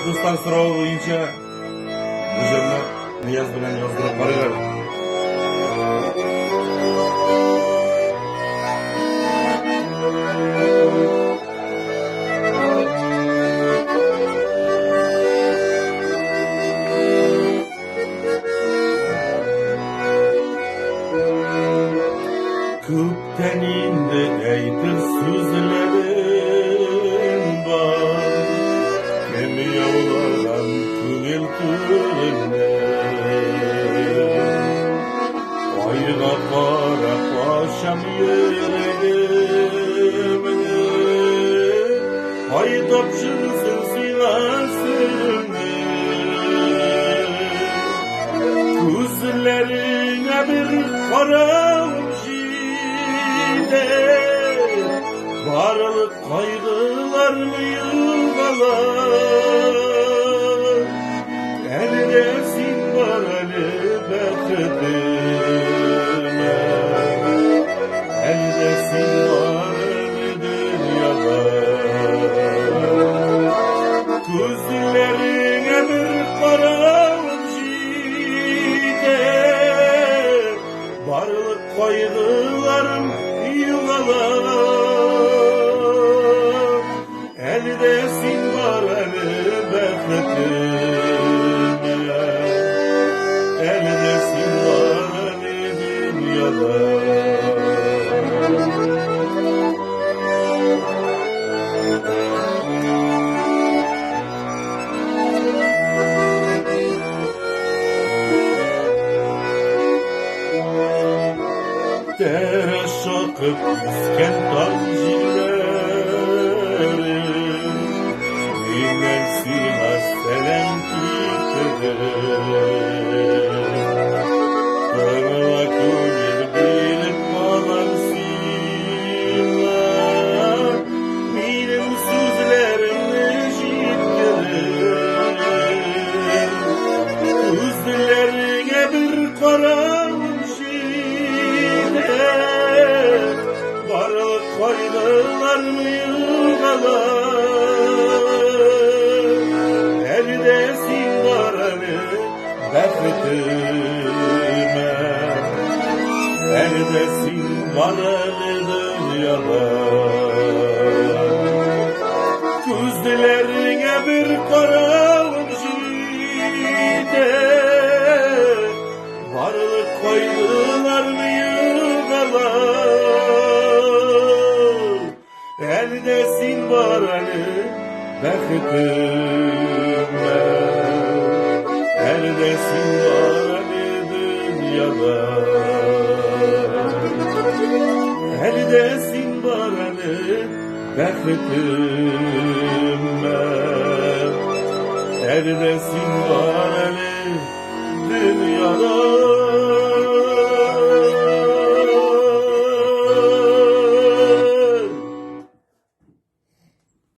dostlar so'rovi bo'yicha bu yerni Niyoz bilan yozdirib boraver. Ko'pdan endi aytib so'zlarim bor, kim yovlagan ko'ngil ko'rimni. Oyga qarab osham yuragimni, oy topshirsin siylasimni. Ko'zlaringga bir qarab barlık kaygılarını yılgalar, eldesin var eli bekletime, eldesin var eli dünyada. Gözlerine bir karanlık şide, barlık kaygılarım yuvalar, eldesin var eli bekletime, eldesin var eli dünyada. Dere şakıp yüzken tancileri, bilmezsine selam kitleri. Kırla kuyur bilip balarsina, benim sözlerimle şitlerim. Gözlerine bir karanlık barlık faydalar mı yılgalar, eldesin var eli bekletime, eldesin var eli dünyada. Gözlerine bir karanlık şide, varlık koydular mı yılgalar, eldesin var eli bekletime, eldesin var eli dünyada. Eldesin var eli bekletime, eldesin var eli dünyada.